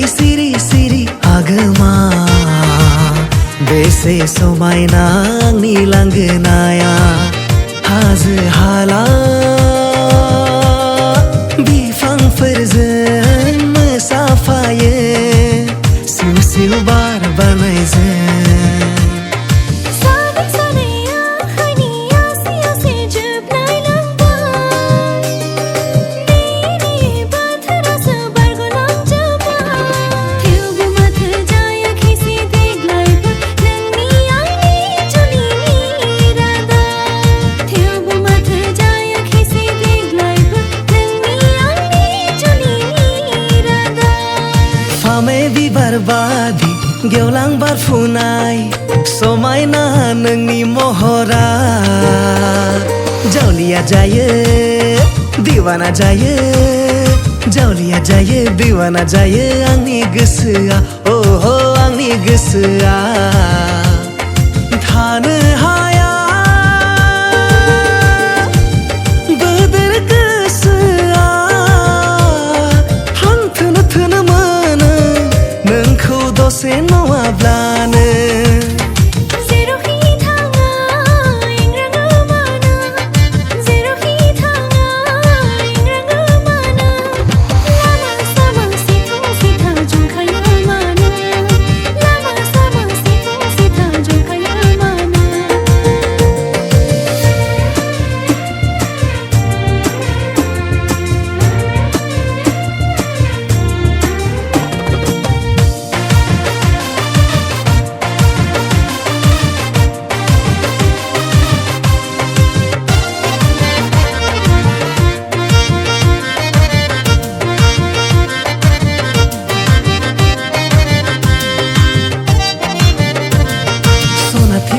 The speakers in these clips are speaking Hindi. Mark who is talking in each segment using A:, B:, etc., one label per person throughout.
A: सिरि सिरि आगोमा बेसे समायना आंनि लांगोनाया हाजो हाला बिफांफोरजों मोसाफायो सिउ सिउ बार बारनायजों बिबार बादि गेवलां बारफुनाय समायना नोंनि महरा जावलिया जायो दिवाना जायो जावलिया जायो दिवाना जायो आंनि गोसोआ ओहो आंनि गोसोआ थानो हाया गोदोर गोसोआ हां थोनो थोनो मोनो नोंखौ दसे नङाब्लानो
B: जेरावखि थाङा एंग्राङो मानो जेरावखि थाङा एंग्राङो मानो लामा सामा सिथा सिथा जंखायो मानो लामा सामा सिथा सिथा जंखायो मानो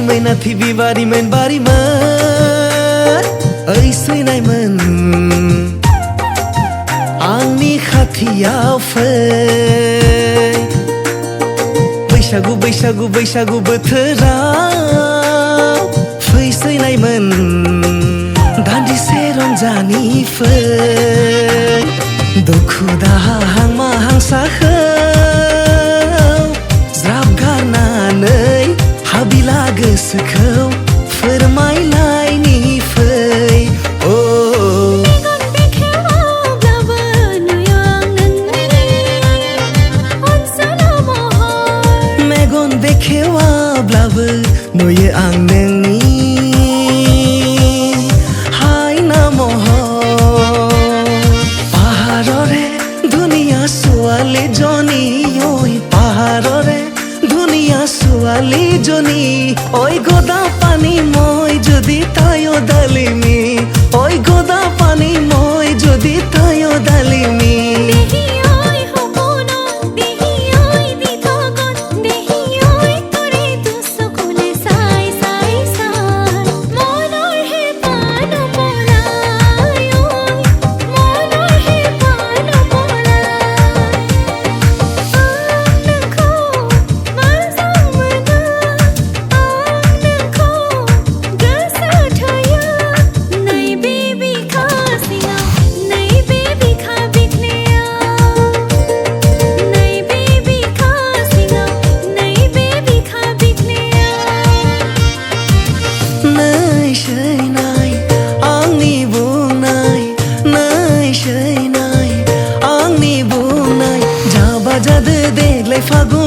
A: मैनाथि बिबारिमोन बारिमोन ओइ सैनायमोन आंनि खाथियाव फै बैसागु बैसागु बैसागु बोथोराव फै सैनायमोन दान्दिसे रंजानि फै दुखु दाहा हांमा हांसाखौ ज्राब गारनानै हाबिला गोसोखौ फोरमायलायनि फै ओ
B: मेगन बेखेवाब्लाबो नुयो आं नोंनि अनसुला महर
A: मेगन बेखेवाब्लाबो नुयो आं नोंनि हायना महर पाहाड़रे दुनिया ছোৱালী জনী ঐ পাহাড়ৰে দুনিয়া ছোৱালী জনী ঐ গদা পানী মই যদি তায়ো ডালিমি ঐ গদা পানী মই যদি তায়ো ডালিমি
B: দেহি ঐ সপোন দেহি ঐ দিঠকত দেহি ঐ তোৰে দুচকুলে চাই চাই চাই মনৰ হেঁপাহ নপলাই ঐ মনৰ হেঁপাহ নপলাই
A: जादो देग्लाय फागुन